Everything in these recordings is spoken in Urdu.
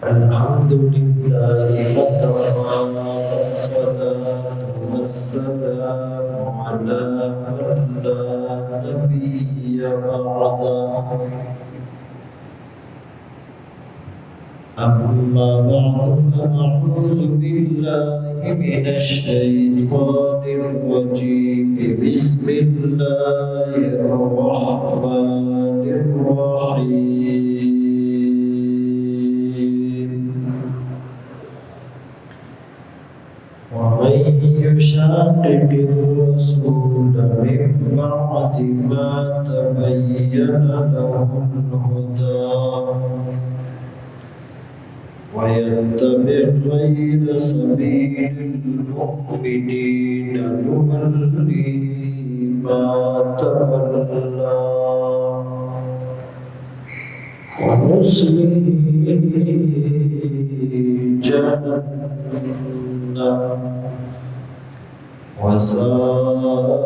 الحمد لله وكفى والصلاة والسلام على من لا نبي بعده أما بعد فأعوذ بالله من الشيطان الرجيم بسم الله الرحمن الرحيم ومن يشاقق الرسول من بعد ما تبين له الهدى ويتبع غير سبيل المؤمنين نوليه ما تولى ونصليه جهنم وساءت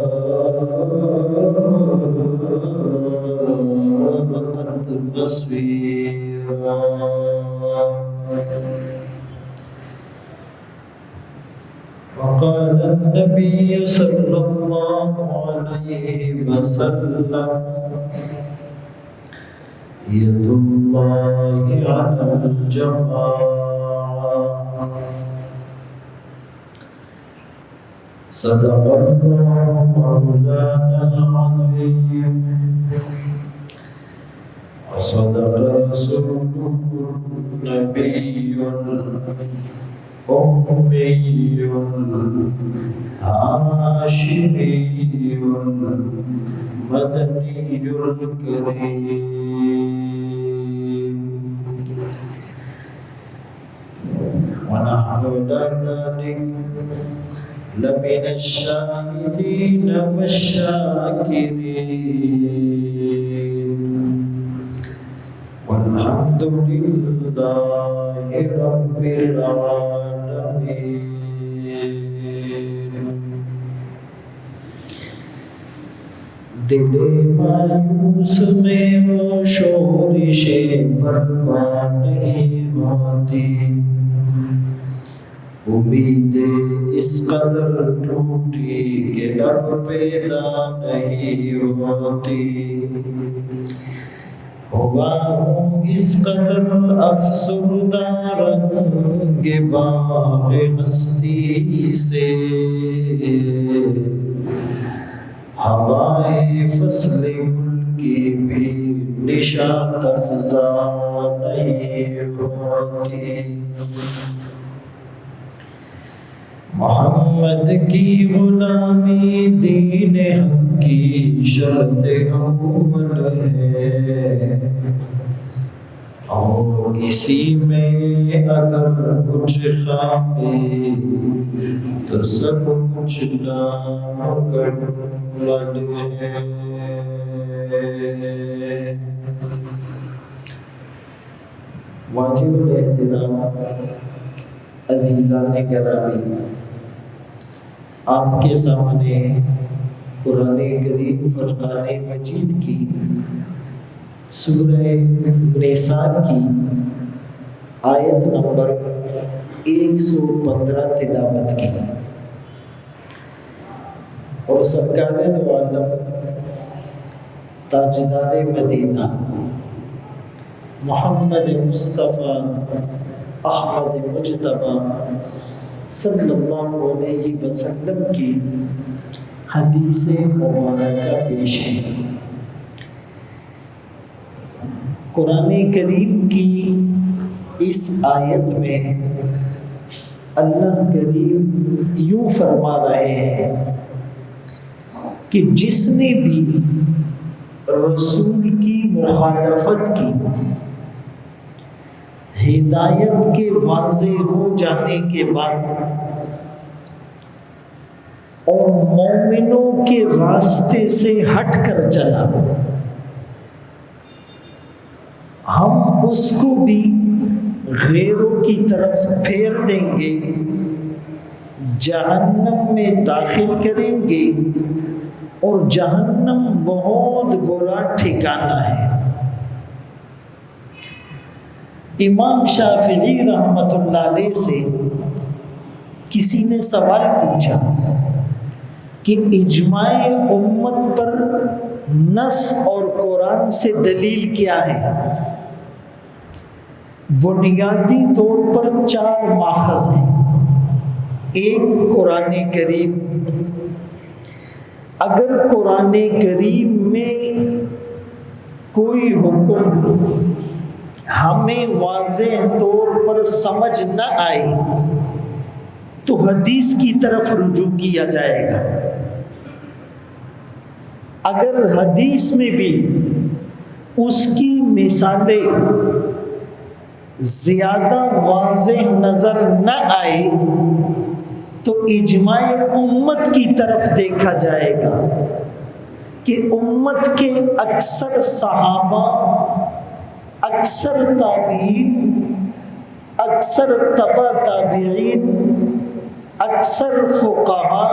مصيرا. وقال النبي صلى الله عليه وسلم يد الله على الجماعة صدق الله مولانا العظيم وصدق رسوله النبي الأمي الهاشمي المدني الكريم ونحن ذلك لمن الشاهدين والشاكرين والحمد لله رب العالمين. دل مایوس میں وہ شورش برپا نہیں ہوتی، امید اس قدر ٹوٹی کہ اب پیدا نہیں ہوتی، ہوا ہوں اس قدر افسردہ رنگ باغ ہستی سے، ہوائے فصل گل کی بھی نشاط افزا نہیں ہوتی، محمد کی غلامی دین حق کی شرط اول ہے، اور اسی میں اگر کچھ خامی تو سب کچھ نامکمل ہے۔ واجب الاحترام عزیزان گرامی، آپ کے سامنے قرآن کریم فرقان مجید کی سورہ نساء کی آیت نمبر 115 تلاوت کی، اور سرکار دو عالم تاجدار مدینہ محمد مصطفیٰ احمد مجتبیٰ صلی اللہ علیہ وسلم کی حدیث مبارکہ پیش ہے۔ قرآن کریم کی اس آیت میں اللہ کریم یوں فرما رہے ہیں کہ جس نے بھی رسول کی مخالفت کی، ہدایت کے واضح ہو جانے کے بعد اور مومنوں کے راستے سے ہٹ کر چلا، ہم اس کو بھی غیروں کی طرف پھیر دیں گے، جہنم میں داخل کریں گے، اور جہنم بہت برا ٹھکانہ ہے۔ امام شافعی رحمۃ اللہ علیہ سے کسی نے سوال پوچھا کہ اجماع امت پر نص اور قرآن سے دلیل کیا ہے؟ بنیادی طور پر 4 ماخذ ہیں۔ ایک قرآن کریم، اگر قرآن کریم میں کوئی حکم ہمیں واضح طور پر سمجھ نہ آئے تو حدیث کی طرف رجوع کیا جائے گا۔ اگر حدیث میں بھی اس کی مثالیں زیادہ واضح نظر نہ آئے تو اجماع امت کی طرف دیکھا جائے گا کہ امت کے اکثر صحابہ، اکثر تابعین، اکثر تبع تابعین، اکثر فقہاء،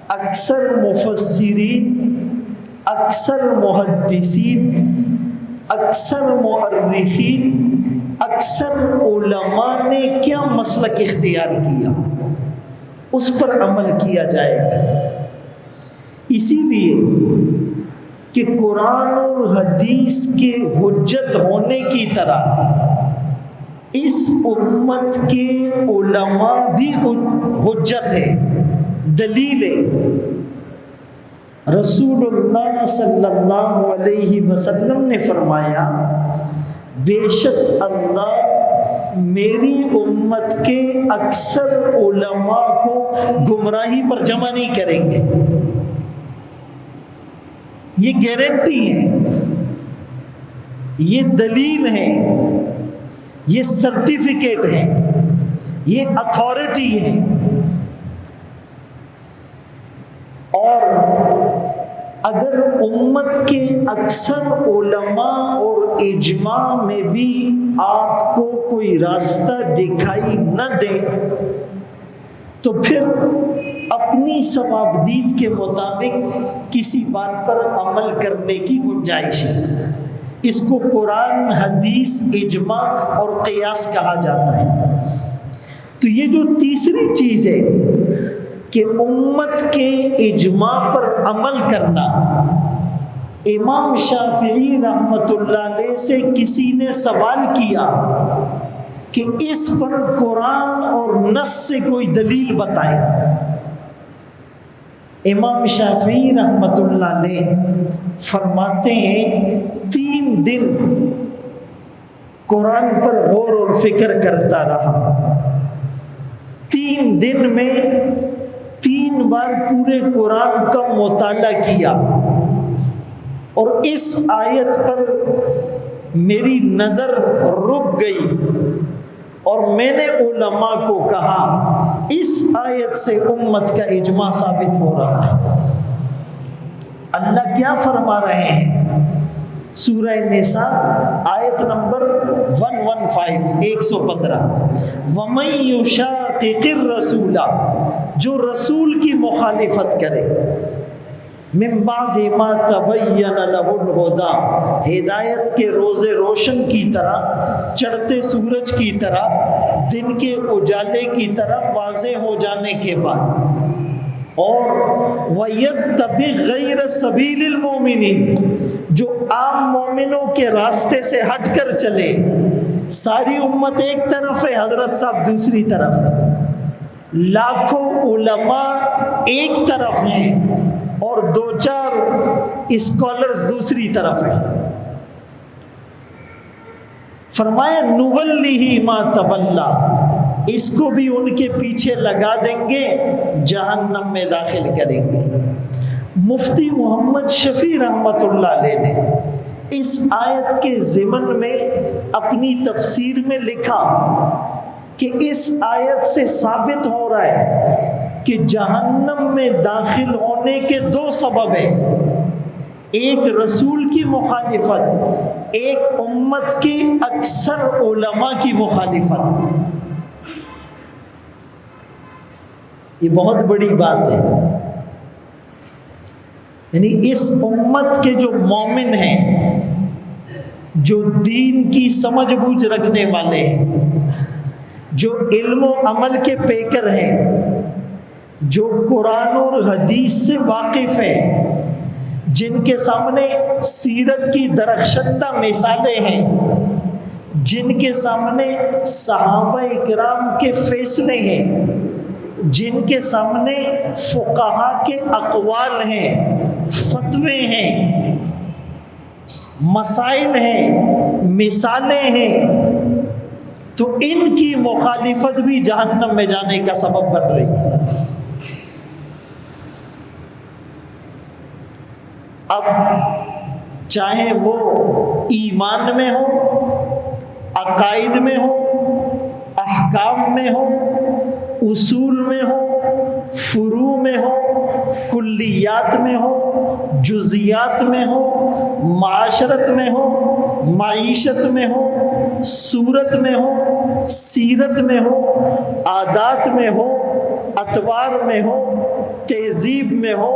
اکثر مفسرین، اکثر محدثین، اکثر مؤرخین، اکثر علماء نے کیا مسلک اختیار کیا، اس پر عمل کیا جائے گا۔ اسی لیے کہ قرآن اور حدیث کے حجت ہونے کی طرح اس امت کے علماء بھی حجت ہے، دلیل ہے۔ رسول اللہ صلی اللہ علیہ وسلم نے فرمایا، بے شک اللہ میری امت کے اکثر علماء کو گمراہی پر جمع نہیں کریں گے۔ یہ گارنٹی ہے، یہ دلیل ہے، یہ سرٹیفکیٹ ہے، یہ اتھارٹی ہے۔ اور اگر امت کے اکثر علماء اور اجماع میں بھی آپ کو کوئی راستہ دکھائی نہ دے تو پھر اپنی ثوابدید کے مطابق کسی بات پر عمل کرنے کی گنجائش ہے۔ اس کو قرآن، حدیث، اجماع اور قیاس کہا جاتا ہے۔ تو یہ جو تیسری چیز ہے کہ امت کے اجماع پر عمل کرنا، امام شافعی رحمۃ اللہ علیہ سے کسی نے سوال کیا کہ اس پر قرآن اور نص سے کوئی دلیل بتائیں۔ امام شافعی رحمۃ اللہ علیہ فرماتے ہیں 3 دن قرآن پر غور اور فکر کرتا رہا۔ 3 دن میں 3 بار پورے قرآن کا مطالعہ کیا اور اس آیت پر میری نظر رک گئی اور میں نے علماء کو کہا اس آیت سے امت کا اجماع ثابت ہو رہا ہے۔ اللہ کیا فرما رہے ہیں؟ سورہ نساء آیت نمبر 115 وَمَن يُشَاقِقِ الرَّسُولَ، جو رسول کی مخالفت کرے، من بعد ما تبین لہ الہدی، ہدایت کے روز روشن کی طرح، چڑھتے سورج کی طرح، دن کے اجالے کی طرح واضح ہو جانے کے بعد، اور وَيَتَّبِعْ غَيْرَ سَبِيلِ الْمُؤْمِنِينَ، جو عام مومنوں کے راستے سے ہٹ کر چلے۔ ساری امت ایک طرف ہے، حضرت صاحب دوسری طرف ہے، لاکھوں علماء ایک طرف ہیں اور 2-4 اسکالرز دوسری طرف ہیں۔ فرمایا نُوَلِّهِ مَا تَوَلَّى، اس کو بھی ان کے پیچھے لگا دیں گے، جہنم میں داخل کریں گے۔ مفتی محمد شفیع رحمۃ اللہ علیہ نے اس آیت کے ضمن میں اپنی تفسیر میں لکھا کہ اس آیت سے ثابت ہو رہا ہے کہ جہنم میں داخل ہونے کے 2 سبب ہیں، ایک رسول کی مخالفت، ایک امت کے اکثر علماء کی مخالفت۔ یہ بہت بڑی بات ہے، یعنی اس امت کے جو مومن ہیں جو دین کی سمجھ بوجھ رکھنے والے ہیں، جو علم و عمل کے پیکر ہیں، جو قرآن اور حدیث سے واقف ہیں، جن کے سامنے سیرت کی درخشندہ مثالیں ہیں، جن کے سامنے صحابہ اکرام کے فیصلے ہیں، جن کے سامنے فقہا کے اقوال ہیں، فتوے ہیں، مسائل ہیں، مثالیں ہیں، تو ان کی مخالفت بھی جہنم میں جانے کا سبب بن رہی ہے۔ اب چاہے وہ ایمان میں ہو، عقائد میں ہو، احکام میں ہو، اصول میں ہو، فروع میں ہو، کلیات میں ہو، جزیات میں ہو، معاشرت میں ہو، معیشت میں ہو، صورت میں ہو، سیرت میں ہو، عادات میں ہو، اطوار میں ہو، تہذیب میں ہو،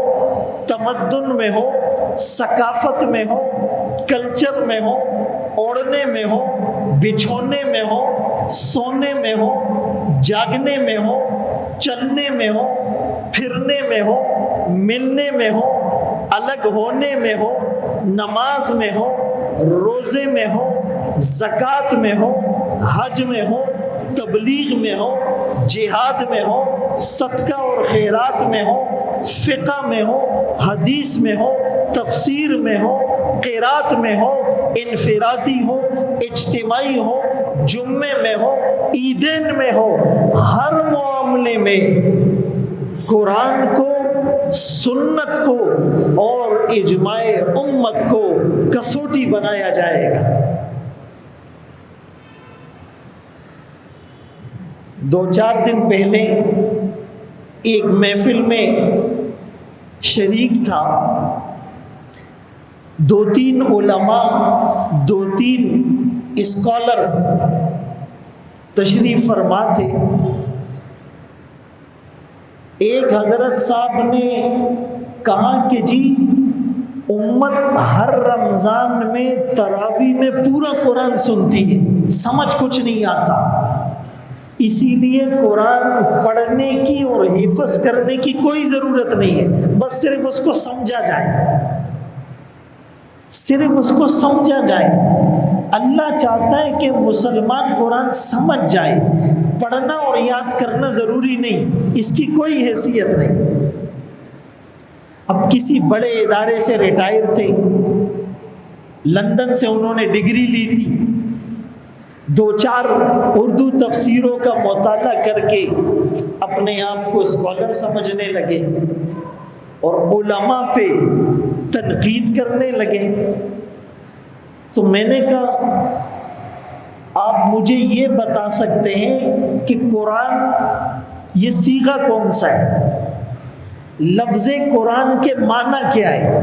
تمدن میں ہو، ثقافت میں ہو، کلچر میں ہو، اوڑھنے میں ہو، بچھونے میں ہو، سونے میں ہو، جاگنے میں ہو، چلنے میں ہو، پھرنے میں ہو، ملنے میں ہو، الگ ہونے میں ہو، نماز میں ہو، روزے میں ہو، زکوٰۃ میں ہو، حج میں ہو، تبلیغ میں ہو، جہاد میں ہو، صدقہ اور خیرات میں ہو، فقہ میں ہو، حدیث میں ہو، تفسیر میں ہو، قرات میں ہو، انفرادی ہو، اجتماعی ہو، جمعے میں ہو، عیدین میں ہو، ہر معاملے میں قرآن کو، سنت کو اور اجماع امت کو کسوٹی بنایا جائے گا۔ 2-4 دن پہلے ایک محفل میں شریک تھا، 2-3 علماء، 2-3 اسکالرز تشریف فرما تھے۔ ایک حضرت صاحب نے کہا کہ جی امت ہر رمضان میں تراویح میں پورا قرآن سنتی ہے، سمجھ کچھ نہیں آتا، اسی لیے قرآن پڑھنے کی اور حفظ کرنے کی کوئی ضرورت نہیں ہے، بس صرف اس کو سمجھا جائے، صرف اس کو سمجھا جائے۔ اللہ چاہتا ہے کہ مسلمان قرآن سمجھ جائے، پڑھنا اور یاد کرنا ضروری نہیں، اس کی کوئی حیثیت نہیں۔ اب کسی بڑے ادارے سے ریٹائر تھے، لندن سے انہوں نے ڈگری لی تھی، 2-4 اردو تفسیروں کا مطالعہ کر کے اپنے آپ کو اسکالر سمجھنے لگے اور علماء پہ تنقید کرنے لگے۔ تو میں نے کہا آپ مجھے یہ بتا سکتے ہیں کہ قرآن یہ صیغہ کون سا ہے، لفظ قرآن کے معنی کیا ہے؟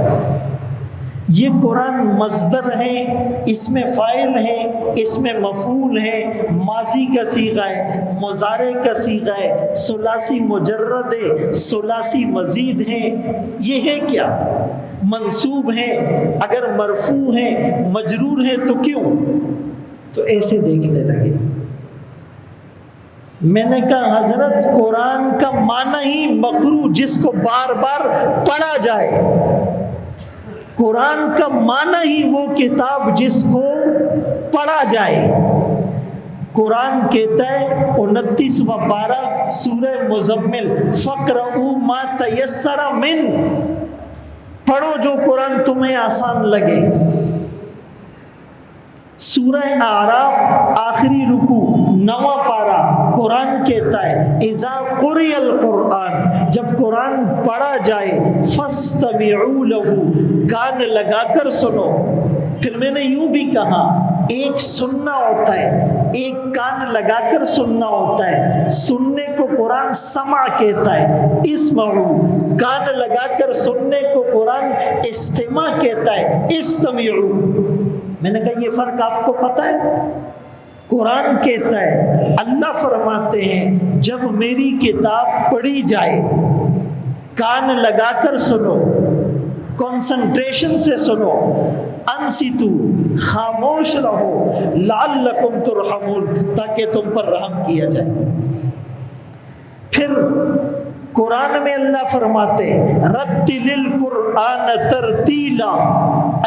یہ قرآن مصدر ہے، اس میں فاعل ہے، اس میں مفعول ہے، ماضی کا صیغہ ہے، مضارع کا صیغہ ہے، ثلاثی مجرد ہے، ثلاثی مزید ہے، یہ ہے کیا؟ منصوب ہے، اگر مرفوع ہے، مجرور ہے تو کیوں؟ تو ایسے دیکھنے لگے۔ میں نے کہا حضرت قرآن کا معنی ہی مقروء، جس کو بار بار پڑھا جائے، قرآن کا معنی ہی وہ کتاب جس کو پڑھا جائے۔ قرآن کہتا ہے 29واں پارہ سورہ مزمل، فَاقْرَؤُوا مَا تَيَسَّرَ مِنْ، پڑھو جو قرآن تمہیں آسان لگے۔ سورہ اعراف آخری رکوع 9واں پارہ قرآن کہتا ہے اذا قرئ القرآن، جب قرآن پڑھا جائے فاستمعوا له، کان لگا کر سنو۔ پھر میں نے یوں بھی کہا ایک سننا ہوتا ہے، ایک کان لگا کر سننا ہوتا ہے، سننے کو قرآن سمع کہتا ہے، اسمعوا، کان لگا کر سننے کو قرآن استماع کہتا ہے، استمعوا۔ میں نے کہا یہ فرق آپ کو پتہ ہے؟ قرآن کہتا ہے، اللہ فرماتے ہیں جب میری کتاب پڑھی جائے کان لگا کر سنو، کنسنٹریشن سے سنو، انصتو، خاموش رہو، لعلکم ترحمون، تاکہ تم پر رحم کیا جائے۔ پھر قرآن میں اللہ فرماتے ہیں رتل القرآن ترتیلا،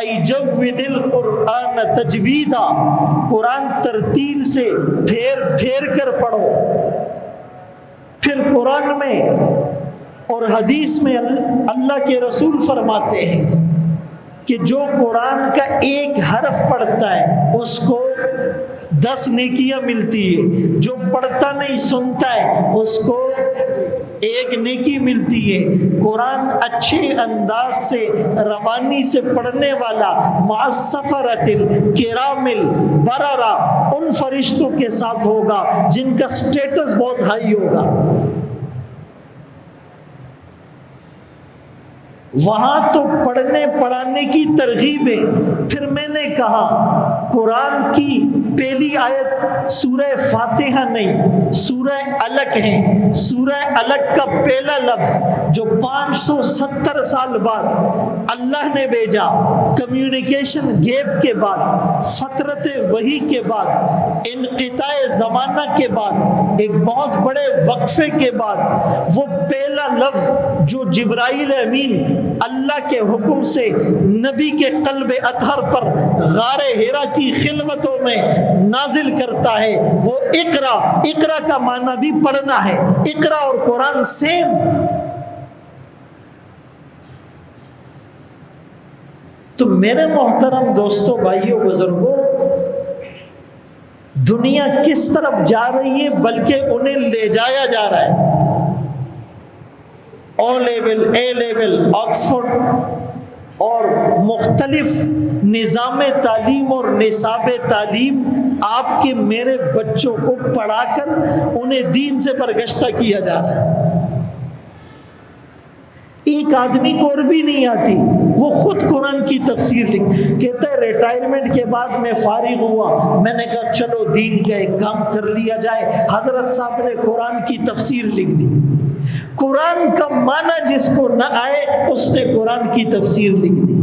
ای جود القرآن تجویدا، قرآن ترتیل سے پھیر پھیر کر پڑھو۔ پھر قرآن میں اور حدیث میں اللہ کے رسول فرماتے ہیں کہ جو قرآن کا ایک حرف پڑھتا ہے اس کو 10 نیکیاں ملتی ہے، جو پڑھتا نہیں سنتا ہے اس کو 1 نیکی ملتی ہے۔ قرآن اچھے انداز سے روانی سے پڑھنے والا مع السفرۃ الکرام البررہ، ان فرشتوں کے ساتھ ہوگا جن کا سٹیٹس بہت ہائی ہوگا۔ وہاں تو پڑھنے پڑھانے کی ترغیب ہے۔ پھر میں نے کہا قرآن کی پہلی آیت سورہ فاتحہ نہیں، سورہ الگ ہے۔ سورہ الگ کا پہلا لفظ جو 570 سال بعد اللہ نے بھیجا، کمیونیکیشن گیپ کے بعد، فترت وحی کے بعد، انقطاع زمانہ کے بعد، ایک بہت بڑے وقفے کے بعد، وہ پہلا لفظ جو جبرائیل امین اللہ کے حکم سے نبی کے قلب اطہر پر غار حرا کی خلوتوں میں نازل کرتا ہے، وہ اقرا۔ اقرا کا معنی بھی پڑھنا ہے۔ اقرا اور قرآن سیم۔ تو میرے محترم دوستوں، بھائیوں، بزرگوں، دنیا کس طرف جا رہی ہے بلکہ انہیں لے جایا جا رہا ہے۔ او لیول، اے لیول، آکسفورڈ اور مختلف نظام تعلیم اور نصاب تعلیم آپ کے میرے بچوں کو پڑھا کر انہیں دین سے برگشتہ کیا جا رہا ہے۔ ایک آدمی کو عربی نہیں آتی، وہ خود قرآن کی تفسیر کہتا ہے ریٹائرمنٹ کے بعد میں فارغ ہوا، میں نے کہا چلو دین کا ایک کام کر لیا جائے۔ حضرت صاحب نے قرآن کی تفسیر لکھ دی۔ قرآن کا معنی جس کو نہ آئے اس نے قرآن کی تفسیر لکھ دی۔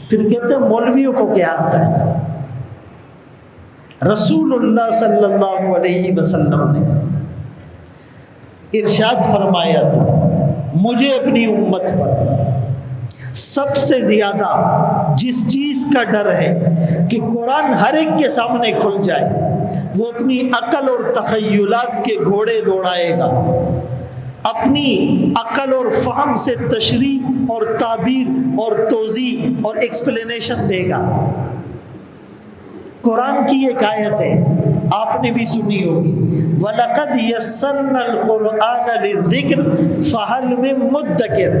پھر کہتے ہیں مولویوں کو کیا آتا ہے؟ رسول اللہ صلی اللہ علیہ وسلم نے ارشاد فرمایا تھا مجھے اپنی امت پر سب سے زیادہ جس چیز کا ڈر ہے کہ قرآن ہر ایک کے سامنے کھل جائے، وہ اپنی عقل اور تخیلات کے گھوڑے دوڑائے گا، اپنی عقل اور فہم سے تشریح اور تعبیر اور توضیح اور ایکسپلینیشن دے گا۔ قرآن کی ایک آیت ہے، آپ نے بھی سنی ہوگی، وَلَقَدْ يَسَّرْنَا الْقُرْآنَ لِلذِّكْرِ فَهَلْ مِن مُدَّكِرٍ۔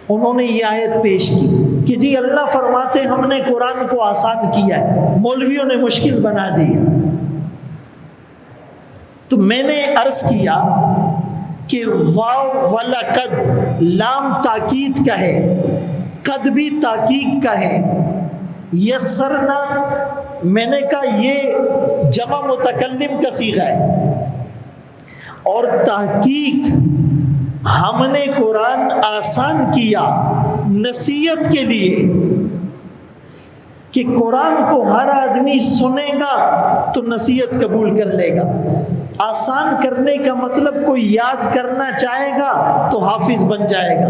انہوں نے یہ آیت پیش کی کہ جی اللہ فرماتے ہم نے قرآن کو آسان کیا ہے، مولویوں نے مشکل بنا دی ہے۔ تو میں نے عرض کیا کہ واو وَلَقَدْ لام تاکید کا ہے، قد بھی تاکید کا ہے، یسرنا میں نے کہا یہ جمع متکلم کا صیغہ ہے، اور تحقیق ہم نے قرآن آسان کیا نصیحت کے لیے کہ قرآن کو ہر آدمی سنے گا تو نصیحت قبول کر لے گا۔ آسان کرنے کا مطلب کوئی یاد کرنا چاہے گا تو حافظ بن جائے گا۔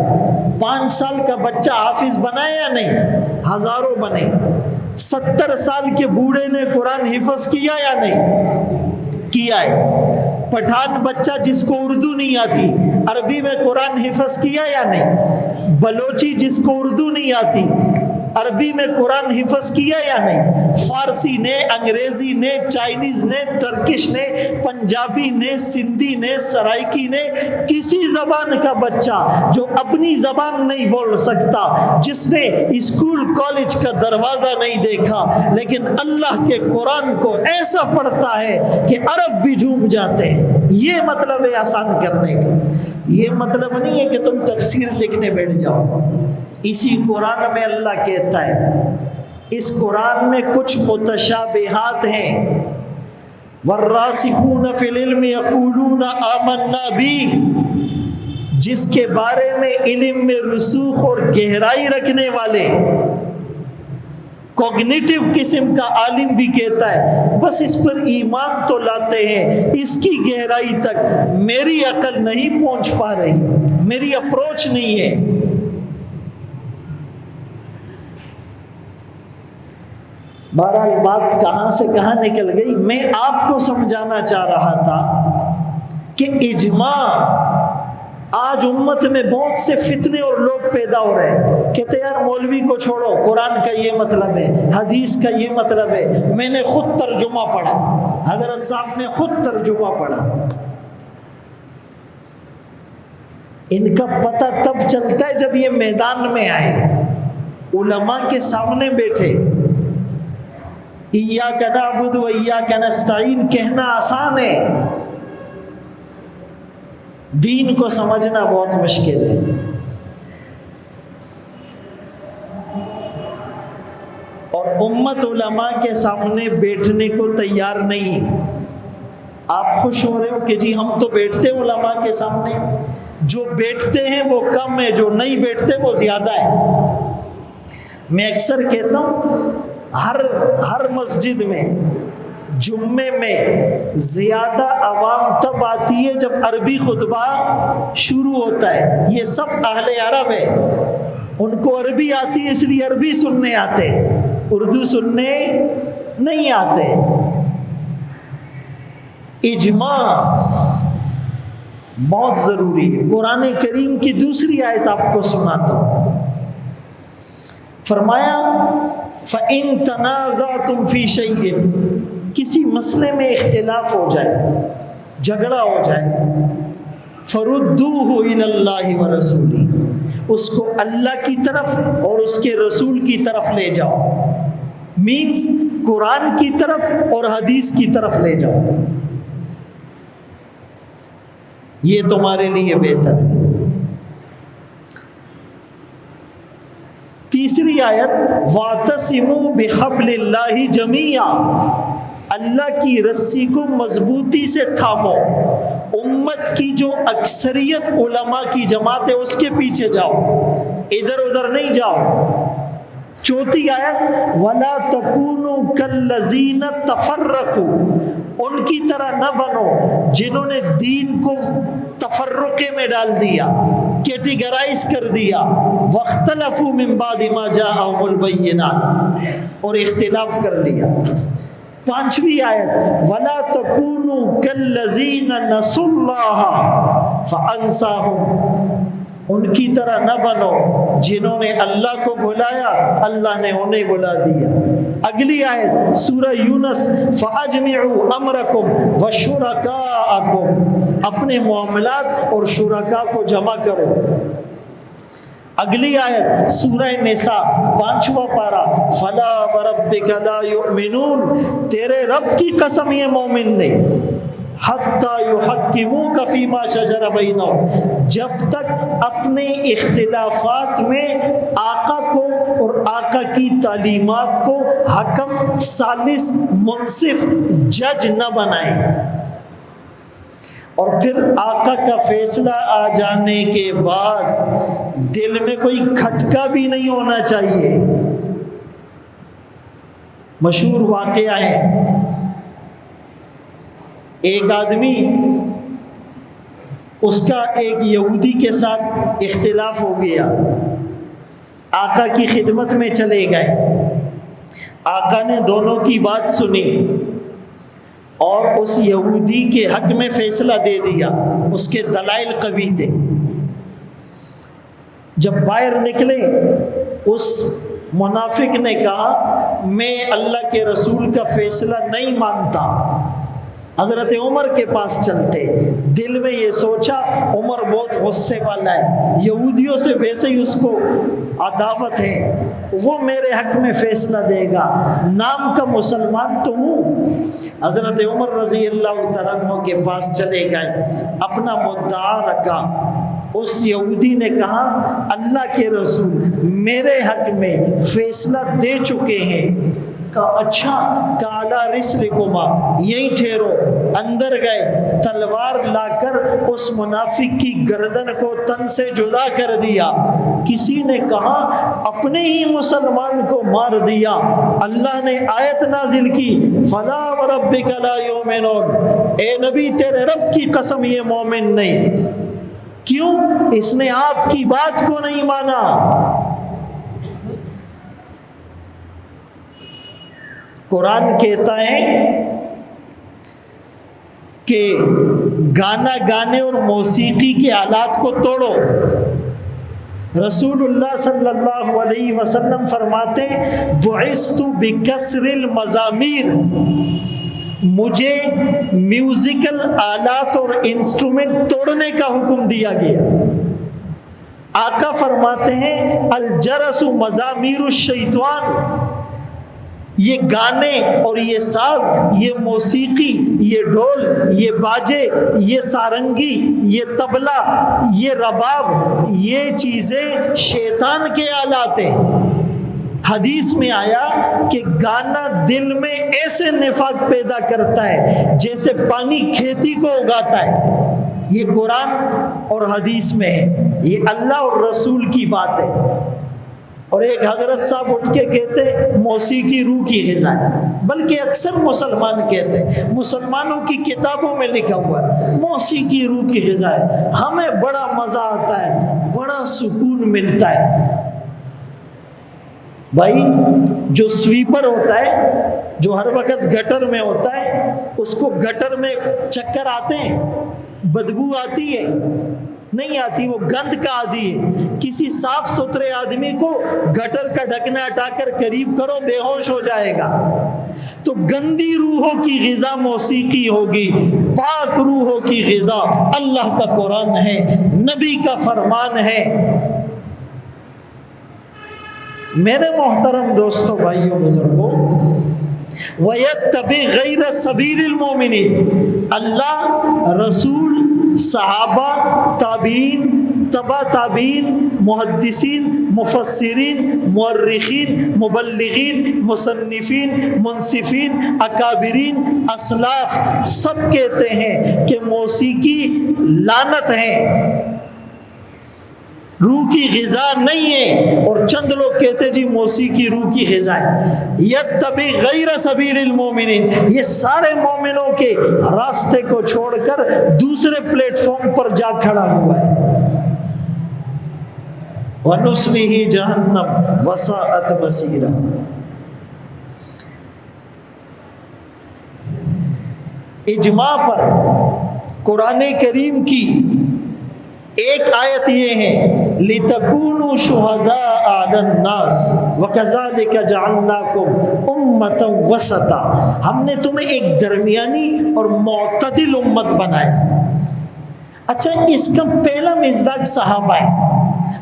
5 سال کا بچہ حافظ بنا یا نہیں؟ ہزاروں بنے۔ 70 سال کے بوڑھے نے قرآن حفظ کیا یا نہیں؟ کیا ہے۔ پٹھان بچہ جس کو اردو نہیں آتی عربی میں قرآن حفظ کیا یا نہیں؟ بلوچی جس کو اردو نہیں آتی عربی میں قرآن حفظ کیا یا نہیں؟ فارسی نے، انگریزی نے، چائنیز نے، ٹرکش نے، پنجابی نے، سندھی نے، سرائکی نے، کسی زبان کا بچہ جو اپنی زبان نہیں بول سکتا، جس نے اسکول کالج کا دروازہ نہیں دیکھا لیکن اللہ کے قرآن کو ایسا پڑھتا ہے کہ عرب بھی جھوم جاتے ہیں۔ یہ مطلب ہے آسان کرنے کا۔ یہ مطلب نہیں ہے کہ تم تفسیر لکھنے بیٹھ جاؤ۔ اسی قرآن میں اللہ کہتا ہے، اس قرآن میں کچھ متشابہات ہیں، والراسخون فی العلم یقولون آمنا بہ، جس کے بارے میں علم میں رسوخ اور گہرائی رکھنے والے کوگنیٹو قسم کا عالم بھی کہتا ہے بس اس پر ایمان تو لاتے ہیں، اس کی گہرائی تک میری عقل نہیں پہنچ پا رہی، میری اپروچ نہیں ہے۔ بہرحال بات کہاں سے کہاں نکل گئی، میں آپ کو سمجھانا چاہ رہا تھا کہ اجماع، آج امت میں بہت سے فتنے اور لوگ پیدا ہو رہے ہیں، کہتے یار مولوی کو چھوڑو، قرآن کا یہ مطلب ہے، حدیث کا یہ مطلب ہے، میں نے خود ترجمہ پڑھا، حضرت صاحب نے خود ترجمہ پڑھا۔ ان کا پتہ تب چلتا ہے جب یہ میدان میں آئے، علماء کے سامنے بیٹھے۔ ایاک نعبد و ایاک نستعین کہنا آسان ہے، دین کو سمجھنا بہت مشکل ہے۔ اور امت علماء کے سامنے بیٹھنے کو تیار نہیں۔ آپ خوش ہو رہے ہو کہ جی ہم تو بیٹھتے علماء کے سامنے، جو بیٹھتے ہیں وہ کم ہے، جو نہیں بیٹھتے وہ زیادہ ہے۔ میں اکثر کہتا ہوں ہر مسجد میں جمعے میں زیادہ عوام تب آتی ہے جب عربی خطبہ شروع ہوتا ہے۔ یہ سب اہل عرب ہے، ان کو عربی آتی ہے اس لیے عربی سننے آتے، اردو سننے نہیں آتے۔ اجماع بہت ضروری ہے۔ قرآن کریم کی دوسری آیت آپ کو سناتا ہوں، فرمایا فَإِن تَنَازَعْتُمْ فِي شَيْءٍ، کسی مسئلے میں اختلاف ہو جائے، جھگڑا ہو جائے، فَرُدُّوهُ إِلَى اللَّهِ وَرَسُولِهِ، اس کو اللہ کی طرف اور اس کے رسول کی طرف لے جاؤ، مینز قرآن کی طرف اور حدیث کی طرف لے جاؤ، یہ تمہارے لیے بہتر ہے۔ تیسری آیت وَاعْتَصِمُوا بِحَبْلِ اللَّهِ جَمِيعًا، اللہ کی رسی کو مضبوطی سے تھامو، امت کی جو اکثریت علماء کی جماعت ہے اس کے پیچھے جاؤ، ادھر ادھر نہیں جاؤ۔ چوتھی آیت وَلَا تَكُونُوا كَالَّذِينَ تَفَرَّقُوا، ان کی طرح نہ بنو جنہوں نے دین کو تفرقے میں ڈال دیا، کیٹیگرائز کر دیا، وَاخْتَلَفُوا مِن بَعْدِ مَا جَاءَهُمُ الْبَيِّنَاتُ، اور اختلاف کر لیا۔ پانچویں آیت وَلَا تَكُونُوا كَالَّذِينَ نَسُوا اللَّهَ فَأَنْسَاهُمْ، ان کی طرح نہ بنو جنہوں نے اللہ کو بھلایا، اللہ نے انہیں بھلا دیا۔ اگلی آیت سورہ یونس فَأَجْمِعُوا أَمْرَكُمْ وَشُرَكَاءَكُمْ، اپنے معاملات اور شرکاء کو جمع کرو۔ اگلی آیت سورہ نساء 5واں پارہ فَلَا وَرَبِّكَ لَا يُؤْمِنُونَ، تیرے رب کی قسم یہ مومن نے، حَتَّى يُحَكِّمُوكَ فِي مَا شَجَرَ بَيْنَهُمْ، جب تک اپنے اختلافات میں آقا کو اور آقا کی تعلیمات کو حکم، ثالث، منصف، جج نہ بنائیں۔ اور پھر آقا کا فیصلہ آ جانے کے بعد دل میں کوئی کھٹکا بھی نہیں ہونا چاہیے۔ مشہور واقعہ ہے، ایک آدمی، اس کا ایک یہودی کے ساتھ اختلاف ہو گیا، آقا کی خدمت میں چلے گئے، آقا نے دونوں کی بات سنی اور اس یہودی کے حق میں فیصلہ دے دیا، اس کے دلائل قوی تھے۔ جب باہر نکلے اس منافق نے کہا میں اللہ کے رسول کا فیصلہ نہیں مانتا، حضرت عمر کے پاس چلتے۔ دل میں یہ سوچا عمر بہت غصے والا ہے، یہودیوں سے ویسے ہی اس کو عداوت ہے، وہ میرے حق میں فیصلہ دے گا، نام کا مسلمان تو ہوں۔ حضرت عمر رضی اللہ تعالیٰ عنہ کے پاس چلے گئے، اپنا مدعا رکھا۔ اس یہودی نے کہا اللہ کے رسول میرے حق میں فیصلہ دے چکے ہیں، کہا اچھا، کالا رسلکما، یہیں ٹھہرو۔ اندر گئے، تلوار لا کر اس منافق کی گردن کو تن سے جدا کر دیا۔ کسی نے کہا اپنے ہی مسلمان کو مار دیا۔ اللہ نے آیت نازل کی، فلا وربک لا یؤمنون، اے نبی تیرے رب کی قسم یہ مومن نہیں۔ کیوں؟ اس نے آپ کی بات کو نہیں مانا۔ قرآن کہتا ہے کہ گانا گانے اور موسیقی کے آلات کو توڑو۔ رسول اللہ صلی اللہ علیہ وسلم فرماتے بعثت بکسر المزامیر، مجھے میوزیکل آلات اور انسٹرومنٹ توڑنے کا حکم دیا گیا۔ آقا فرماتے ہیں الجرس مزامیر الشیطان، یہ گانے اور یہ ساز، یہ موسیقی، یہ ڈھول، یہ باجے، یہ سارنگی، یہ طبلہ، یہ رباب، یہ چیزیں شیطان کے آلات ہیں۔ حدیث میں آیا کہ گانا دل میں ایسے نفاق پیدا کرتا ہے جیسے پانی کھیتی کو اگاتا ہے۔ یہ قرآن اور حدیث میں ہے، یہ اللہ اور رسول کی بات ہے۔ اور ایک حضرت صاحب اٹھ کے کہتے موسیقی روح کی غذا ہے، بلکہ اکثر مسلمان کہتے ہیں، مسلمانوں کی کتابوں میں لکھا ہوا ہے موسیقی روح کی غذا ہے، ہمیں بڑا مزہ آتا ہے، بڑا سکون ملتا ہے۔ بھائی جو سویپر ہوتا ہے، جو ہر وقت گٹر میں ہوتا ہے، اس کو گٹر میں چکر آتے ہیں، بدبو آتی ہے؟ نہیں آتی، وہ گند کا عادی ہے۔ کسی صاف ستھرے آدمی کو گٹر کا ڈھکنا ہٹا کر قریب کرو، بے ہوش ہو جائے گا۔ تو گندی روحوں کی غذا موسیقی ہوگی، پاک روحوں کی غذا اللہ کا قرآن ہے، نبی کا فرمان ہے۔ میرے محترم دوستوں، بھائیوں، بزرگوں، وَيَتَّبِعْ غَيْرَ سَبِيلِ الْمُؤْمِنِينَ، اللہ، رسول، صحابہ، تابعین، تبع تابعین، محدثین، مفسرین، مورخین، مبلغین، مصنفین، منصفین، اکابرین، اسلاف سب کہتے ہیں کہ موسیقی لعنت ہے، روح کی غذا نہیں ہے۔ اور چند لوگ کہتے جی موسیقی روح کی غذا ہے۔ یتبع غیر سبیل المومنین، یہ سارے مومنوں کے راستے کو چھوڑ کر دوسرے پلیٹ فارم پر جا کھڑا ہوا ہے۔ وَنُصْلِهِ جَهَنَّمَ وَسَاءَتْ مَصِيرًا۔ اجماع پر قرآن کریم کی ایک آیت یہ ہے لِتَكُونُوا شُهَدَاءَ عَلَى النَّاسِ وَكَذَلِكَ جَعَلْنَاكُمْ أُمَّةً وَسَطًا، ہم نے تمہیں ایک درمیانی اور معتدل امت بنایا۔ اچھا، اس کا پہلا مصداق صحابہ ہے۔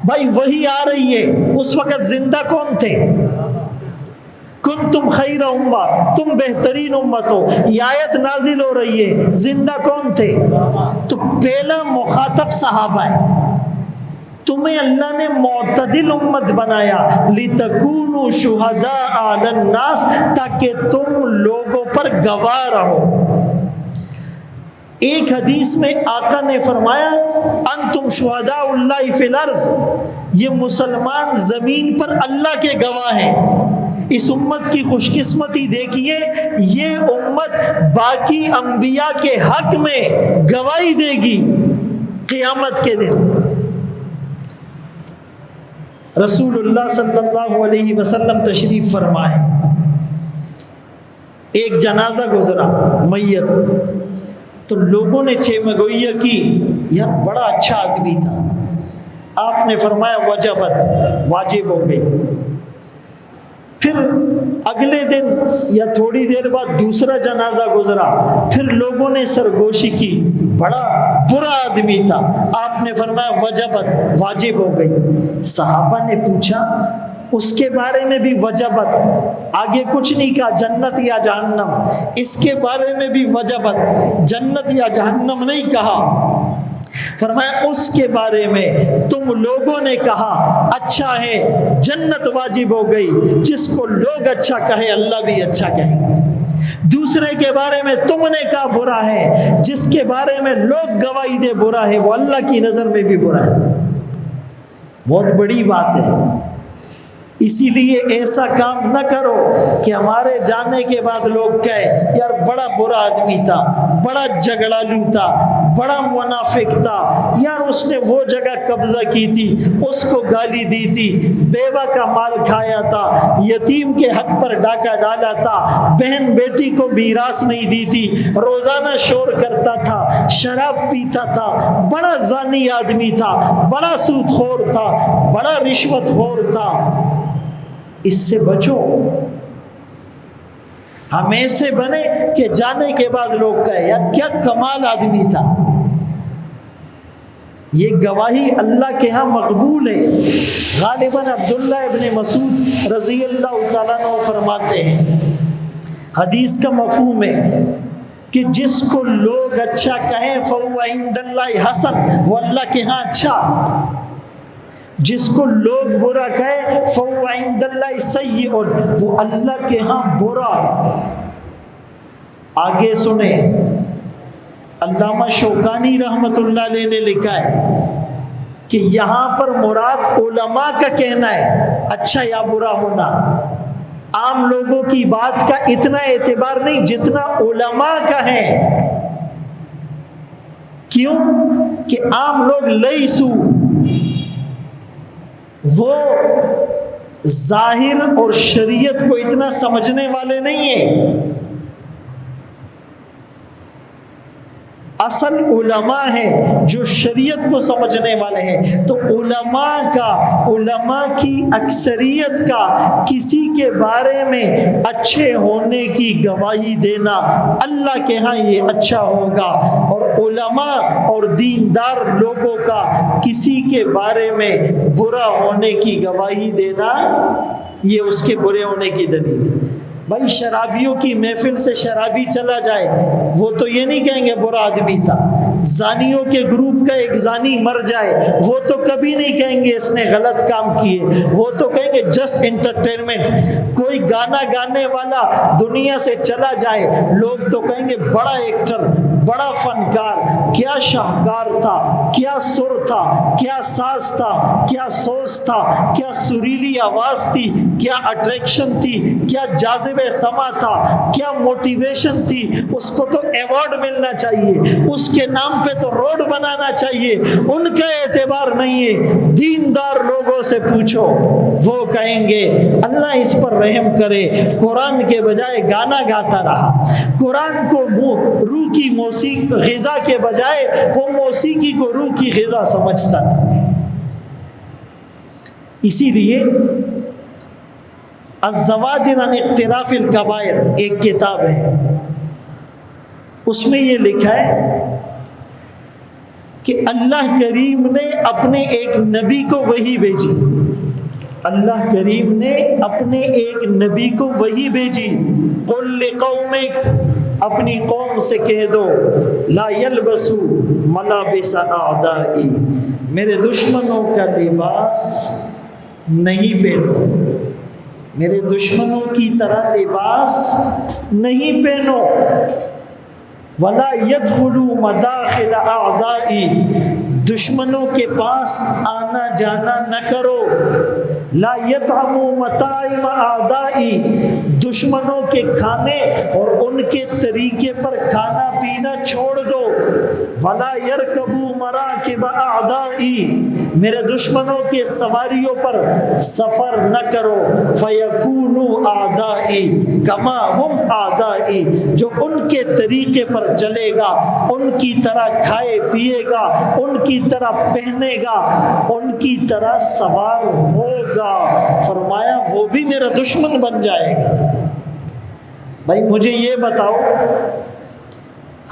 بھائی وہی آ رہی ہے، اس وقت زندہ کون تھے؟ کنتم خیر امہ، تم بہترین امت ہو، یہ آیت نازل ہو رہی ہے، زندہ کون تھے؟ تو پہلا مخاطب صحابہ ہے۔ تمہیں اللہ نے معتدل امت بنایا، لِتَكُونُوا شُهَدَاءَ عَلَى النَّاسِ، تاکہ تم لوگوں پر گواہ رہو۔ ایک حدیث میں آقا نے فرمایا انتم شہداء اللہ فی الارض، یہ مسلمان زمین پر اللہ کے گواہ ہیں۔ اس امت کی خوش قسمتی دیکھیے، یہ امت باقی انبیاء کے حق میں گواہی دے گی قیامت کے دن۔ رسول اللہ صلی اللہ علیہ وسلم تشریف فرمائے، ایک جنازہ گزرا، میت، تو لوگوں نے چیمگوئیہ کی، یار بڑا اچھا آدمی تھا۔ آپ نے فرمایا وجبت، واجب ہو گئی۔ پھر اگلے دن یا تھوڑی دیر بعد دوسرا جنازہ گزرا، پھر لوگوں نے سرگوشی کی، بڑا برا آدمی تھا۔ آپ نے فرمایا وجبت، واجب ہو گئی۔ صحابہ نے پوچھا اس کے بارے میں بھی وجبت، آگے کچھ نہیں کہا جنت یا جہنم، اس کے بارے میں بھی وجبت، جنت یا جہنم نہیں کہا۔ فرمایا اس کے بارے میں تم لوگوں نے کہا اچھا ہے، جنت واجب ہو گئی، جس کو لوگ اچھا کہے اللہ بھی اچھا کہیں گے۔ دوسرے کے بارے میں تم نے کہا برا ہے، جس کے بارے میں لوگ گواہی دے برا ہے وہ اللہ کی نظر میں بھی برا ہے۔ بہت بڑی بات ہے۔ اسی لیے ایسا کام نہ کرو کہ ہمارے جانے کے بعد لوگ کہے یار بڑا برا آدمی تھا، بڑا جھگڑالو تھا، بڑا منافق تھا، یار اس نے وہ جگہ قبضہ کی تھی، اس کو گالی دی تھی، بیوہ کا مال کھایا تھا، یتیم کے حق پر ڈاکہ ڈالا تھا، بہن بیٹی کو میراث نہیں دی تھی، روزانہ شور کرتا تھا، شراب پیتا تھا، بڑا زانی آدمی تھا، بڑا سود خور تھا، بڑا رشوت خور تھا۔ اس سے بچو۔ ہم ایسے بنے کہ جانے کے بعد لوگ کہے یار کیا کمال آدمی تھا۔ یہ گواہی اللہ کے ہاں مقبول ہے۔ غالباً عبداللہ ابن مسعود رضی اللہ تعالیٰ عنہ فرماتے ہیں، حدیث کا مفہوم ہے کہ جس کو لوگ اچھا کہیں فَهُوَ عِندَ اللَّهِ حسن، وہ اللہ کے ہاں اچھا۔ جس کو لوگ برا کہے فَهُوَ عِندَ اللَّهِ سَيِّئٌ، وہ اللہ کے ہاں برا۔ آگے سنیں، علامہ شوکانی رحمت اللہ علیہ نے لکھا ہے کہ یہاں پر مراد علماء کا کہنا ہے اچھا یا برا ہونا، عام لوگوں کی بات کا اتنا اعتبار نہیں جتنا علماء کا ہے۔ کیوں کہ عام لوگ لیسو، وہ ظاہر اور شریعت کو اتنا سمجھنے والے نہیں ہیں، اصل علماء ہیں جو شریعت کو سمجھنے والے ہیں۔ تو علماء کی اکثریت کا کسی کے بارے میں اچھے ہونے کی گواہی دینا اللہ کے ہاں یہ اچھا ہوگا، اور علماء اور دیندار لوگوں کا کسی کے بارے میں برا ہونے کی گواہی دینا یہ اس کے برے ہونے کی دلیل ہے۔ بھائی شرابیوں کی محفل سے شرابی چلا جائے وہ تو یہ نہیں کہیں گے برا آدمی تھا، زانیوں کے گروپ کا ایک زانی مر جائے وہ تو کبھی نہیں کہیں گے اس نے غلط کام کیے، وہ تو کہیں گے جسٹ انٹرٹینمنٹ۔ کوئی گانا گانے والا دنیا سے چلا جائے لوگ تو کہیں گے بڑا ایکٹر، بڑا فنکار، کیا شاہکار تھا، کیا سر تھا، کیا ساز تھا، کیا سوز تھا، کیا سریلی آواز تھی، کیا اٹریکشن تھی، کیا جاذب سما تھا، کیا موٹیویشن تھی، اس کو تو ایوارڈ ملنا چاہیے، اس کے نام پہ تو روڈ بنانا چاہیے۔ ان کا اعتبار نہیں ہے۔ دیندار لوگوں سے پوچھو وہ کہیں گے اللہ اس پر رحم کرے، قرآن کے بجائے گانا گاتا رہا، قرآن کو روح کی موسیقی غذا کے بجائے وہ موسیقی کو روح کی غذا سمجھتا تھا۔ اسی لیے الزواجر عن اقتراف الکبائر ایک کتاب ہے، اس میں یہ لکھا ہے کہ اللہ کریم نے اپنے ایک نبی کو وحی بھیجی، اللہ کریم نے اپنے ایک نبی کو وحی بھیجی، قل لقومک، اپنی قوم سے کہہ دو لا یلبسوا ملابس اعدائی، میرے دشمنوں کا لباس نہیں پہنو، میرے دشمنوں کی طرح لباس نہیں پہنو، ولا يدخلوا مداخل اعدائی، دشمنوں کے پاس آنا جانا نہ کرو، لا يطعموا مطاعم اعدائی، دشمنوں کے کھانے اور ان کے طریقے پر کھانا پینا چھوڑ دو، ولا يركبوا مراكب اعدائی، میرے دشمنوں کے سواریوں پر سفر نہ کرو، فیکونوا اعدائی کما هم اعدائی، جو ان کے طریقے پر چلے گا ان کی طرح کھائے پیے گا، ان کی طرح پہنے گا، ان کی طرح سوار ہوگا، فرمایا وہ بھی میرا دشمن بن جائے گا۔ بھائی مجھے یہ بتاؤ،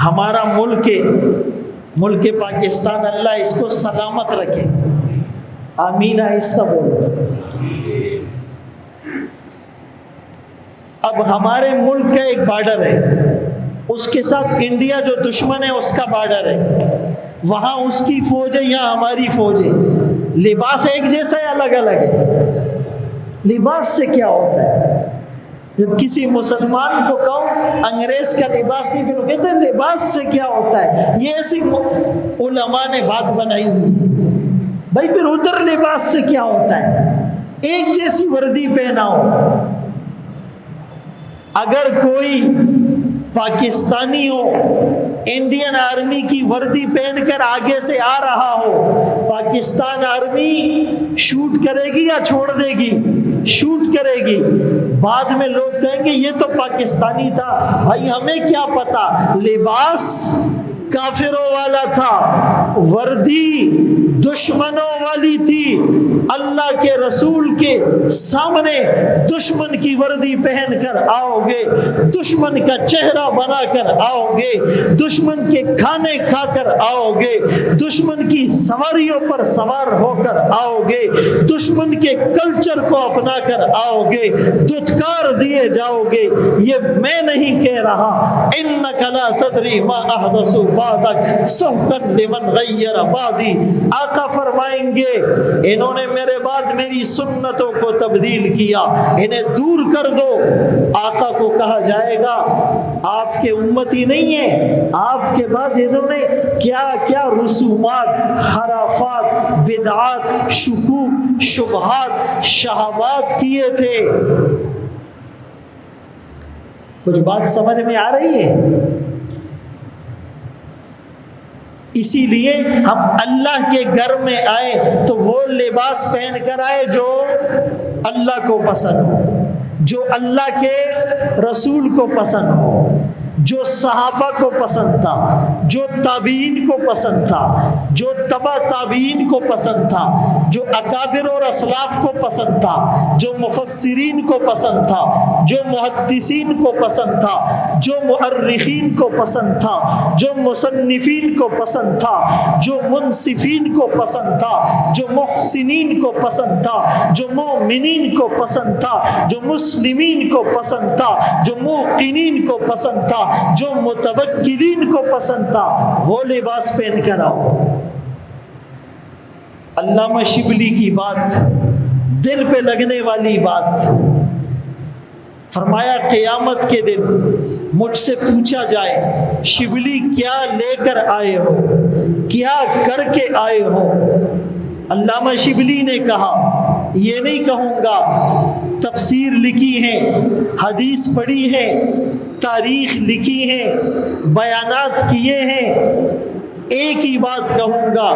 ہمارا ملک پاکستان اللہ اس کو سلامت رکھے، آمین آہستہ بولو۔ اب ہمارے ملک کا ایک بارڈر ہے، اس کے ساتھ انڈیا جو دشمن ہے اس کا بارڈر ہے، وہاں اس کی فوج ہے، یہاں ہماری فوج ہے، لباس ایک جیسا ہے الگ الگ ہے؟ لباس سے کیا ہوتا ہے؟ جب کسی مسلمان کو کہو انگریز کا لباس نہیں پہنو، کہتے ہیں لباس سے کیا ہوتا ہے؟ یہ ایسی علماء نے بات بنائی ہوئی ہے۔ بھائی پھر ادھر لباس سے کیا ہوتا ہے؟ ایک جیسی وردی پہناؤ۔ اگر کوئی پاکستانی ہو، انڈین آرمی کی وردی پہن کر آگے سے آ رہا ہو، پاکستان آرمی شوٹ کرے گی یا چھوڑ دے گی؟ شوٹ کرے گی۔ بعد میں لوگ کہیں گے یہ تو پاکستانی تھا۔ بھائی ہمیں کیا پتا، لباس کافروں والا تھا، وردی دشمنوں والی تھی۔ اللہ کے رسول کے سامنے دشمن کی وردی پہن کر آؤ گے، دشمن کا چہرہ بنا کر آؤ گے، دشمن کے کھانے کھا کر آؤ گے، دشمن کی سواریوں پر سوار ہو کر آؤ گے، دشمن کے کلچر کو اپنا کر آؤ گے، دھتکار دیے جاؤ گے۔ یہ میں نہیں کہہ رہا، انک لا تدری ما احدث بعدک سحقا لمن غیر بعدی۔ آقا فرمائیں گے انہوں نے میرے بعد میری سنتوں کو تبدیل کیا، انہیں دور کر دو۔ آقا کو کہا جائے گا آپ کے امتی نہیں ہیں، آپ کے بعد انہوں نے کیا کیا رسومات، خرافات، بدعات، شکوک، شبہات، شہوات کیے تھے۔ کچھ بات سمجھ میں آ رہی ہے؟ اسی لیے ہم اللہ کے گھر میں آئے تو وہ لباس پہن کر آئے جو اللہ کو پسند ہو، جو اللہ کے رسول کو پسند ہو، جو صحابہ کو پسند تھا، جو تابعین کو پسند تھا، جو تبع تابعین کو پسند تھا، جو اکابر اور اسلاف کو پسند تھا، جو مفسرین کو پسند تھا، جو محدثین کو پسند تھا، جو مؤرخین کو پسند تھا، جو مصنفین کو پسند تھا، جو منصفین کو پسند تھا، جو محسنین کو پسند تھا، جو مومنین کو پسند تھا، جو مسلمین کو پسند تھا، جو موقنین کو پسند تھا، جو متوکلین کو پسند تھا، وہ لباس پہن کر آؤ۔ علامہ شبلی کی بات، دل پہ لگنے والی بات، فرمایا قیامت کے دن مجھ سے پوچھا جائے شبلی کیا لے کر آئے ہو، کیا کر کے آئے ہو؟ علامہ شبلی نے کہا یہ نہیں کہوں گا تفسیر لکھی ہے، حدیث پڑھی ہے، تاریخ لکھی ہے، بیانات کیے ہیں، ایک ہی بات کہوں گا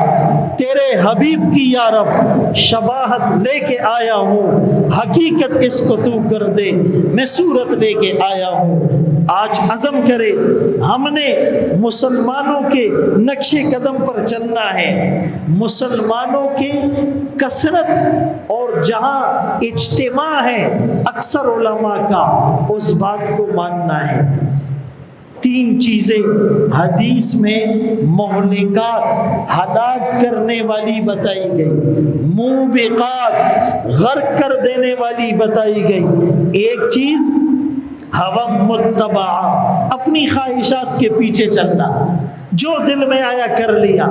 تیرے حبیب کی یا رب شباہت لے کے آیا ہوں، حقیقت اس کو تو کر دے، میں صورت لے کے آیا ہوں۔ آج عزم کرے ہم نے مسلمانوں کے نقش قدم پر چلنا ہے، مسلمانوں کی کثرت اور جہاں اجتماع ہے اکثر علماء کا، اس بات کو ماننا ہے۔ تین چیزیں حدیث میں مہلکات، ہلاک کرنے والی بتائی گئی، موبقات، غرق کر دینے والی بتائی گئی۔ ایک چیز ہوا متبعہ، اپنی خواہشات کے پیچھے چلنا، جو دل میں آیا کر لیا،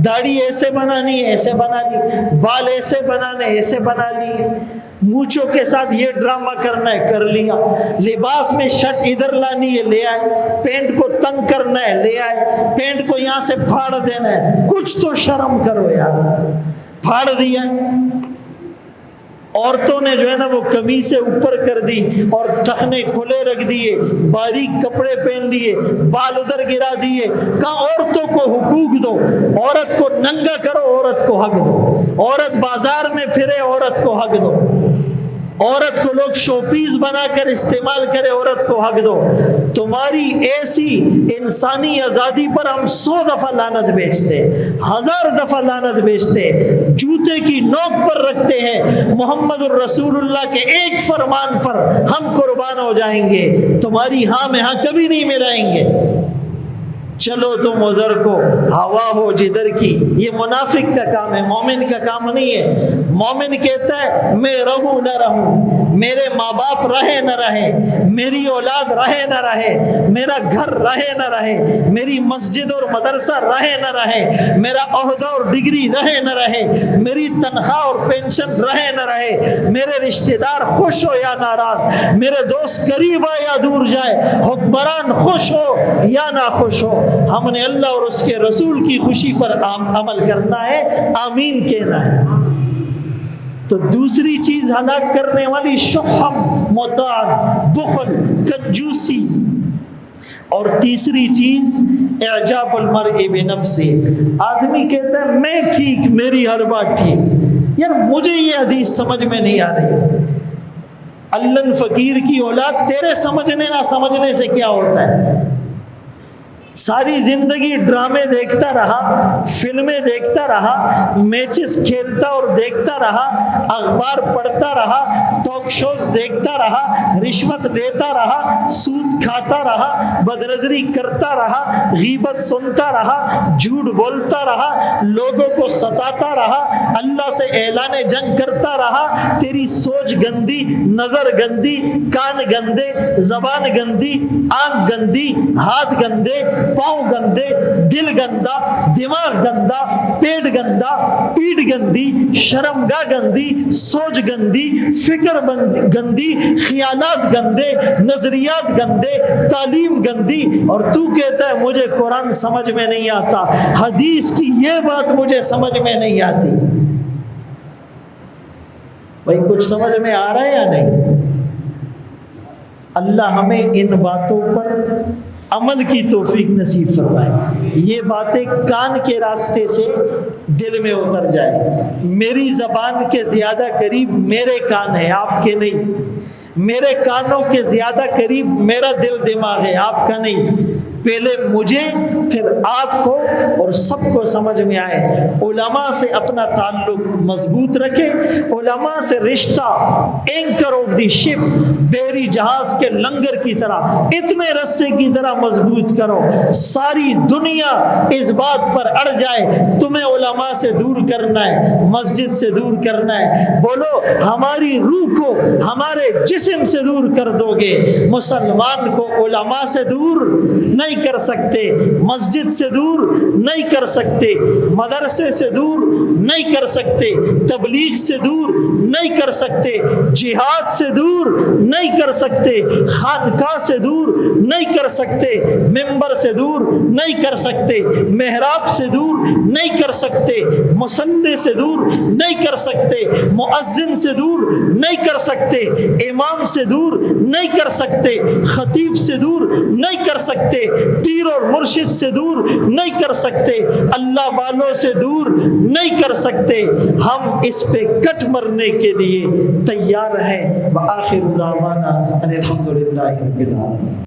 داڑھی ایسے بنانی ہے ایسے بنا لی، بال ایسے بنانے ایسے بنا لی، مونچھوں کے ساتھ یہ ڈرامہ کرنا ہے کر لیا، لباس میں شرٹ ادھر لانی ہے لے آئے، پینٹ کو تنگ کرنا ہے لے آئے، پینٹ کو یہاں سے پھاڑ دینا ہے، کچھ تو شرم کرو یار، پھاڑ دیا۔ عورتوں نے جو ہے نا وہ قمیصیں اوپر کر دی اور ٹخنے کھلے رکھ دیے، باریک کپڑے پہن لیے، بال ادھر گرا دیے۔ کہا عورتوں کو حقوق دو، عورت کو ننگا کرو، عورت کو حق دو، عورت بازار میں پھرے، عورت کو حق دو، عورت کو لوگ شو پیس بنا کر استعمال کرے، عورت کو حق دو۔ تمہاری ایسی انسانی آزادی پر ہم 100 دفعہ لعنت بیچتے، 1000 دفعہ لعنت بیچتے، جوتے کی نوک پر رکھتے ہیں، محمد الرسول اللہ کے ایک فرمان پر ہم قربان ہو جائیں گے، تمہاری ہاں میں ہاں کبھی نہیں ملائیں گے۔ چلو تم ادھر کو، ہوا ہو جدھر کی۔ یہ منافق کا کام ہے، مومن کا کام نہیں ہے۔ مومن کہتا ہے میں رہوں نہ رہوں، میرے ماں باپ رہے نہ رہے، میری اولاد رہے نہ رہے، میرا گھر رہے نہ رہے، میری مسجد اور مدرسہ رہے نہ رہے، میرا عہدہ اور ڈگری رہے نہ رہے، میری تنخواہ اور پینشن رہے نہ رہے، میرے رشتہ دار خوش ہو یا ناراض، میرے دوست قریب آئے یا دور جائے، حکمران خوش ہو یا نہ خوش ہو، ہم نے اللہ اور اس کے رسول کی خوشی پر عمل کرنا ہے، آمین کہنا ہے۔ تو دوسری چیز ہلاک کرنے والی شحم، متاع، بخل، کنجوسی، اور تیسری چیز اعجاب المرء بنفسہ۔ آدمی کہتا ہے میں ٹھیک، میری ہر بات ٹھیک۔ یار مجھے یہ حدیث سمجھ میں نہیں آ رہی۔ اللہ فقیر کی اولاد تیرے سمجھنے نہ سمجھنے سے کیا ہوتا ہے؟ ساری زندگی ڈرامے دیکھتا رہا، فلمیں دیکھتا رہا، میچز کھیلتا اور دیکھتا رہا، اخبار پڑھتا رہا، ٹاک شوز دیکھتا رہا، رشوت لیتا رہا، سود کھاتا رہا، بدنظری کرتا رہا، غیبت سنتا رہا، جھوٹ بولتا رہا، لوگوں کو ستاتا رہا، اللہ سے اعلان جنگ کرتا رہا۔ تیری سوچ گندی، نظر گندی، کان گندے، زبان گندی، آنکھ گندی، ہاتھ گندے، پاؤں گندے، دل گندا، دماغ گندا، پیٹ گندا، پیٹ گندی، شرمگاہ گندی، سوچ گندی، فکر گندی، خیالات گندے، نظریات گندے، تعلیم گندی، اور تو کہتا ہے مجھے قرآن سمجھ میں نہیں آتا، حدیث کی یہ بات مجھے سمجھ میں نہیں آتی۔ بھائی کچھ سمجھ میں آ رہا ہے یا نہیں؟ اللہ ہمیں ان باتوں پر عمل کی توفیق نصیب فرمائے، یہ باتیں کان کے راستے سے دل میں اتر جائے۔ میری زبان کے زیادہ قریب میرے کان ہے، آپ کے نہیں۔ میرے کانوں کے زیادہ قریب میرا دل دماغ ہے، آپ کا نہیں۔ پہلے مجھے پھر آپ کو اور سب کو سمجھ میں آئے۔ علماء سے اپنا تعلق مضبوط رکھے، علماء سے رشتہ اینکر آف دی شپ، بیری جہاز کے لنگر کی طرح، اتنے رسے کی طرح مضبوط کرو۔ ساری دنیا اس بات پر اڑ جائے تمہیں علماء سے دور کرنا ہے، مسجد سے دور کرنا ہے، بولو ہماری روح کو ہمارے جسم سے دور کر دو گے، مسلمان کو علماء سے دور نہیں کر سکتے، مسجد سے دور نہیں کر سکتے، مدرسے سے دور نہیں کر سکتے، تبلیغ سے دور نہیں کر سکتے، جہاد سے دور نہیں کر سکتے، خانقاہ سے دور نہیں کر سکتے، منبر سے دور نہیں کر سکتے، محراب سے دور نہیں کر سکتے، مصلی سے دور نہیں کر سکتے، مؤذن سے دور نہیں کر سکتے، امام سے دور نہیں کر سکتے، خطیب سے دور نہیں کر سکتے، پیر اور مرشد سے دور نہیں کر سکتے، اللہ والوں سے دور نہیں کر سکتے۔ ہم اس پہ کٹ مرنے کے لیے تیار ہیں۔ وآخر دعوانا ان الحمد للہ رب العالمین۔